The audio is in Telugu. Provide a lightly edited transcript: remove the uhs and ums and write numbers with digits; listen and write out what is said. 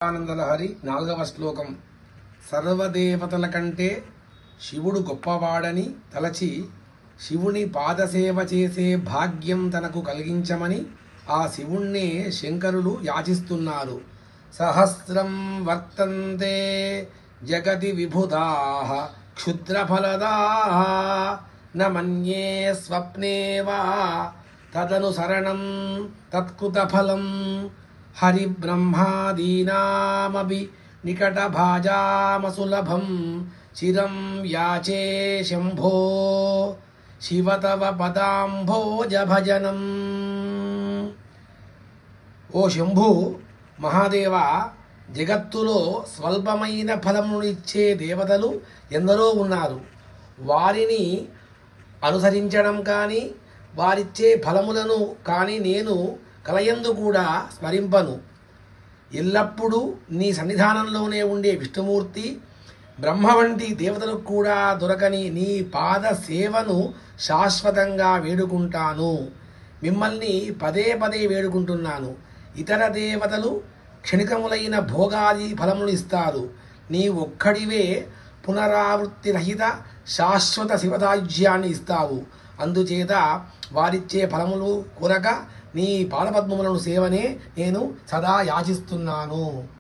ఆనందలహరి 4వ శ్లోకం. సర్వదేవతల కంటే శివుడు గొప్పవాడని తలచి శివుని పాదసేవ చేసే భాగ్యం తనకు కలిగించమని ఆ శివుణ్ణే శంకరులు యాచిస్తున్నారు. సహస్రం వర్తంతే జగతి విభుదాః క్షుద్రఫలదాః న మన్యే స్వప్నే వా తదనుసరణం తత్కృతఫలం హరిబ్రహ్మాదీనామపి నికటభాజామసులభం చిరం యాచే శంభో శివ తవ పదాంభోజ భజనం. ఓ శంభు మహాదేవ, జగత్తులో స్వల్పమైన ఫలమునిచ్చే దేవతలు ఎందరో ఉన్నారు. వారిని అనుసరించడం కానీ వారిచ్చే ఫలములను కానీ నేను కలయందు కూడా స్మరింపను. ఎల్లప్పుడూ నీ సన్నిధానంలోనే ఉండే విష్ణుమూర్తి, బ్రహ్మ వంటి దేవతలకు కూడా దొరకని నీ పాద సేవను శాశ్వతంగా వేడుకుంటాను. మిమ్మల్ని పదే పదే వేడుకుంటున్నాను. ఇతర దేవతలు క్షణికములైన భోగాది ఫలములు ఇస్తారు. నీ ఒక్కడివే పునరావృత్తి రహిత శాశ్వత శివదాజ్యాన్ని ఇస్తావు. అందుచేత వారిచ్చే ఫలములు కొరక నీ పాదపద్మములను సేవనే నేను సదా యాచిస్తున్నాను.